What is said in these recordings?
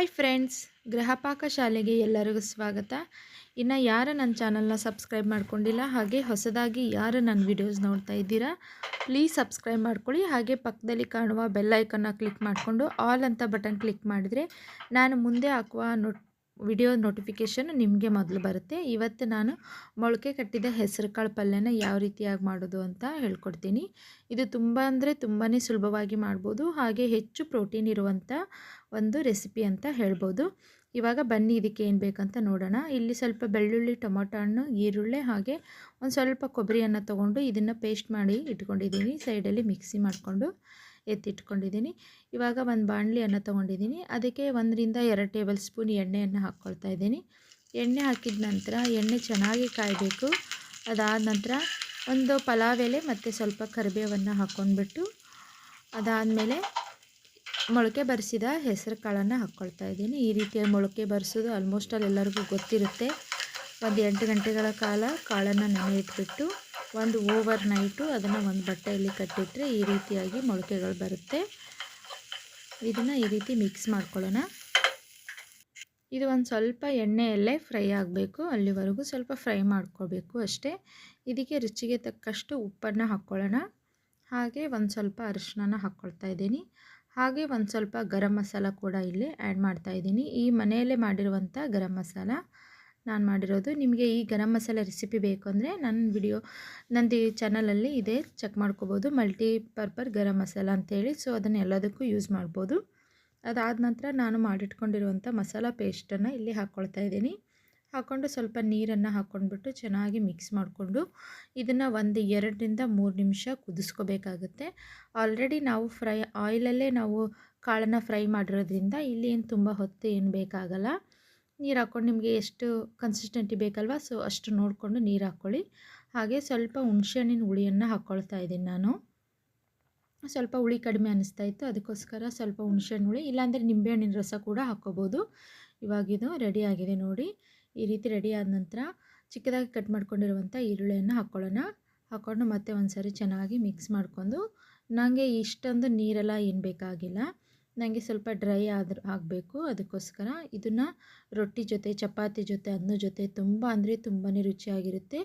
Hi friends, Gruhapaka ಶಾಲೆಗೆ ಎಲ್ಲರಿಗೂ ಸ್ವಾಗತ. ಇನ್ನು ಯಾರು ನನ್ನ ಚಾನಲ್ನ ಸಬ್ಸ್ಕ್ರೈಬ್ ಮಾಡ್ಕೊಂಡಿಲ್ಲ, ಹಾಗೆ ಹೊಸದಾಗಿ ಯಾರು ನನ್ನ ವಿಡಿಯೋಸ್ ನೋಡ್ತಾ ಇದ್ದೀರಾ, ಪ್ಲೀಸ್ ಸಬ್ಸ್ಕ್ರೈಬ್ ಮಾಡ್ಕೊಳ್ಳಿ. ಹಾಗೆ ಪಕ್ಕದಲ್ಲಿ ಕಾಣುವ ಬೆಲ್ ಐಕನ್ನ ಕ್ಲಿಕ್ ಮಾಡಿಕೊಂಡು ಆಲ್ ಅಂತ ಬಟನ್ ಕ್ಲಿಕ್ ಮಾಡಿದರೆ ನಾನು ಮುಂದೆ ಹಾಕುವ ವಿಡಿಯೋ ನೋಟಿಫಿಕೇಷನ್ ನಿಮಗೆ ಮೊದಲು ಬರುತ್ತೆ. ಇವತ್ತು ನಾನು ಮೊಳಕೆ ಕಟ್ಟಿದ ಹೆಸರು ಕಾಳು ಪಲ್ಯನ ಯಾವ ರೀತಿಯಾಗಿ ಮಾಡೋದು ಅಂತ ಹೇಳ್ಕೊಡ್ತೀನಿ. ಇದು ತುಂಬ ಅಂದರೆ ತುಂಬಾ ಸುಲಭವಾಗಿ ಮಾಡ್ಬೋದು, ಹಾಗೆ ಹೆಚ್ಚು ಪ್ರೋಟೀನ್ ಇರುವಂಥ ಒಂದು ರೆಸಿಪಿ ಅಂತ ಹೇಳ್ಬೋದು. ಇವಾಗ ಬನ್ನಿ ಇದಕ್ಕೆ ಏನು ಬೇಕಂತ ನೋಡೋಣ. ಇಲ್ಲಿ ಸ್ವಲ್ಪ ಬೆಳ್ಳುಳ್ಳಿ, ಟೊಮೊಟೊ ಹಣ್ಣು, ಈರುಳ್ಳಿ ಹಾಗೆ ಒಂದು ಸ್ವಲ್ಪ ಕೊಬ್ಬರಿಯನ್ನು ತೊಗೊಂಡು ಇದನ್ನು ಪೇಸ್ಟ್ ಮಾಡಿ ಇಟ್ಕೊಂಡಿದ್ದೀನಿ. ಸೈಡಲ್ಲಿ ಮಿಕ್ಸಿ ಮಾಡಿಕೊಂಡು ಎತ್ತಿಟ್ಕೊಂಡಿದ್ದೀನಿ. ಇವಾಗ ಒಂದು ಬಾಣಲಿಯನ್ನು ತೊಗೊಂಡಿದ್ದೀನಿ. ಅದಕ್ಕೆ 1-2 ಟೇಬಲ್ ಸ್ಪೂನ್ ಎಣ್ಣೆಯನ್ನು ಹಾಕ್ಕೊಳ್ತಾ ಇದ್ದೀನಿ. ಎಣ್ಣೆ ಹಾಕಿದ ನಂತರ ಎಣ್ಣೆ ಚೆನ್ನಾಗಿ ಕಾಯಬೇಕು. ಅದಾದ ನಂತರ ಒಂದು ಪಲಾವ್ ಎಲೆ ಮತ್ತು ಸ್ವಲ್ಪ ಕರಿಬೇವನ್ನು ಹಾಕ್ಕೊಂಡ್ಬಿಟ್ಟು ಅದಾದಮೇಲೆ ಮೊಳಕೆ ಬರಿಸಿದ ಹೆಸರು ಕಾಳನ್ನು ಹಾಕ್ಕೊಳ್ತಾ ಇದ್ದೀನಿ. ಈ ರೀತಿಯಾಗಿ ಮೊಳಕೆ ಬರಿಸೋದು ಆಲ್ಮೋಸ್ಟ್ ಎಲ್ಲರಿಗೂ ಗೊತ್ತಿರುತ್ತೆ. ಒಂದು 8 ಗಂಟೆಗಳ ಕಾಲ ಕಾಳನ್ನು ನೆನೆ ಇಟ್ಬಿಟ್ಟು ಒಂದು ಓವರ್ ನೈಟು ಅದನ್ನು ಒಂದು ಬಟ್ಟೆಯಲ್ಲಿ ಕಟ್ಟಿಟ್ಟರೆ ಈ ರೀತಿಯಾಗಿ ಮೊಳಕೆಗಳು ಬರುತ್ತೆ. ಇದನ್ನು ಈ ರೀತಿ ಮಿಕ್ಸ್ ಮಾಡ್ಕೊಳ್ಳೋಣ. ಇದು ಒಂದು ಸ್ವಲ್ಪ ಎಣ್ಣೆಯಲ್ಲೇ ಫ್ರೈ ಆಗಬೇಕು, ಅಲ್ಲಿವರೆಗೂ ಸ್ವಲ್ಪ ಫ್ರೈ ಮಾಡ್ಕೋಬೇಕು ಅಷ್ಟೇ. ಇದಕ್ಕೆ ರುಚಿಗೆ ತಕ್ಕಷ್ಟು ಉಪ್ಪನ್ನು ಹಾಕ್ಕೊಳ್ಳೋಣ. ಹಾಗೆ ಒಂದು ಸ್ವಲ್ಪ ಅರಿಶಿನ ಹಾಕ್ಕೊಳ್ತಾ ಇದ್ದೀನಿ. ಹಾಗೆ ಒಂದು ಸ್ವಲ್ಪ ಗರಂ ಮಸಾಲ ಕೂಡ ಇಲ್ಲಿ ಆ್ಯಡ್ ಮಾಡ್ತಾ ಇದ್ದೀನಿ. ಈ ಮನೆಯಲ್ಲೇ ಮಾಡಿರುವಂಥ ಗರಂ ಮಸಾಲ ನಾನು ಮಾಡಿರೋದು. ನಿಮಗೆ ಈ ಗರಂ ಮಸಾಲ ರೆಸಿಪಿ ಬೇಕು ಅಂದರೆ ನಂದು ಈ ಚಾನಲಲ್ಲಿ ಇದೆ, ಚೆಕ್ ಮಾಡ್ಕೋಬೋದು. ಮಲ್ಟಿಪರ್ಪಸ್ ಗರಂ ಮಸಾಲ ಅಂತೇಳಿ. ಸೊ ಅದನ್ನು ಎಲ್ಲದಕ್ಕೂ ಯೂಸ್ ಮಾಡ್ಬೋದು. ಅದಾದ ನಂತರ ನಾನು ಮಾಡಿಟ್ಕೊಂಡಿರುವಂಥ ಮಸಾಲ ಪೇಸ್ಟನ್ನು ಇಲ್ಲಿ ಹಾಕ್ಕೊಳ್ತಾ ಇದ್ದೀನಿ. ಹಾಕ್ಕೊಂಡು ಸ್ವಲ್ಪ ನೀರನ್ನು ಹಾಕ್ಕೊಂಡ್ಬಿಟ್ಟು ಚೆನ್ನಾಗಿ ಮಿಕ್ಸ್ ಮಾಡಿಕೊಂಡು ಇದನ್ನು 2-3 ನಿಮಿಷ ಕುದಿಸ್ಕೋಬೇಕಾಗುತ್ತೆ. ಆಲ್ರೆಡಿ ನಾವು ಆಯಿಲಲ್ಲೇ ನಾವು ಕಾಳನ್ನು ಫ್ರೈ ಮಾಡಿರೋದ್ರಿಂದ ಇಲ್ಲಿ ಏನು ತುಂಬ ಹೊತ್ತು ಏನು ಬೇಕಾಗಲ್ಲ. ನೀರು ಹಾಕ್ಕೊಂಡು ನಿಮಗೆ ಎಷ್ಟು ಕನ್ಸಿಸ್ಟೆಂಟಿ ಬೇಕಲ್ವ, ಸೊ ಅಷ್ಟು ನೋಡಿಕೊಂಡು ನೀರು ಹಾಕ್ಕೊಳ್ಳಿ. ಹಾಗೆ ಸ್ವಲ್ಪ ಹುಣಸೆಹಣ್ಣಿನ ಹುಳಿಯನ್ನು ಹಾಕ್ಕೊಳ್ತಾ ಇದ್ದೀನಿ ನಾನು. ಸ್ವಲ್ಪ ಹುಳಿ ಕಡಿಮೆ ಅನ್ನಿಸ್ತಾ ಇತ್ತು, ಅದಕ್ಕೋಸ್ಕರ ಸ್ವಲ್ಪ ಹುಣಸೆಹಣ್ಣು ಹುಳಿ, ಇಲ್ಲಾಂದರೆ ನಿಂಬೆಹಣ್ಣಿನ ರಸ ಕೂಡ ಹಾಕ್ಕೋಬೋದು. ಇವಾಗಿದು ರೆಡಿಯಾಗಿದೆ ನೋಡಿ. ಈ ರೀತಿ ರೆಡಿ ಆದ ನಂತರ ಚಿಕ್ಕದಾಗಿ ಕಟ್ ಮಾಡ್ಕೊಂಡಿರುವಂಥ ಈರುಳ್ಳಿಯನ್ನು ಹಾಕ್ಕೊಳ್ಳೋಣ. ಹಾಕ್ಕೊಂಡು ಮತ್ತೆ ಒಂದು ಸಾರಿ ಚೆನ್ನಾಗಿ ಮಿಕ್ಸ್ ಮಾಡ್ಕೊಂಡು, ನನಗೆ ಇಷ್ಟೊಂದು ನೀರೆಲ್ಲ ಏನು ಬೇಕಾಗಿಲ್ಲ, ನನಗೆ ಸ್ವಲ್ಪ ಡ್ರೈ ಆಗಬೇಕು. ಅದಕ್ಕೋಸ್ಕರ ಇದನ್ನು ರೊಟ್ಟಿ ಜೊತೆ, ಚಪಾತಿ ಜೊತೆ, ಅನ್ನದ ಜೊತೆ ತುಂಬ ಅಂದರೆ ತುಂಬಾ ರುಚಿಯಾಗಿರುತ್ತೆ.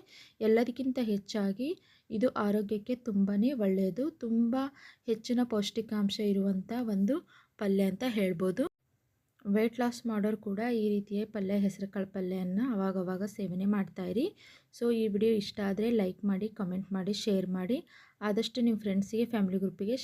ಎಲ್ಲದಕ್ಕಿಂತ ಹೆಚ್ಚಾಗಿ ಇದು ಆರೋಗ್ಯಕ್ಕೆ ತುಂಬಾ ಒಳ್ಳೆಯದು. ತುಂಬ ಹೆಚ್ಚಿನ ಪೌಷ್ಟಿಕಾಂಶ ಇರುವಂಥ ಒಂದು ಪಲ್ಯ ಅಂತ ಹೇಳ್ಬೋದು. ವೆಯ್ಟ್ ಲಾಸ್ ಮಾಡೋರು ಕೂಡ ಈ ರೀತಿಯ ಹೆಸರು ಕಾಳು ಪಲ್ಯವನ್ನು ಅವಾಗವಾಗ ಸೇವನೆ ಮಾಡ್ತಾಯಿರಿ. ಸೊ ಈ ವಿಡಿಯೋ ಇಷ್ಟ ಆದರೆ ಲೈಕ್ ಮಾಡಿ, ಕಮೆಂಟ್ ಮಾಡಿ, ಶೇರ್ ಮಾಡಿ. ಆದಷ್ಟು ನಿಮ್ಮ ಫ್ರೆಂಡ್ಸಿಗೆ, ಫ್ಯಾಮಿಲಿ ಗ್ರೂಪಿಗೆ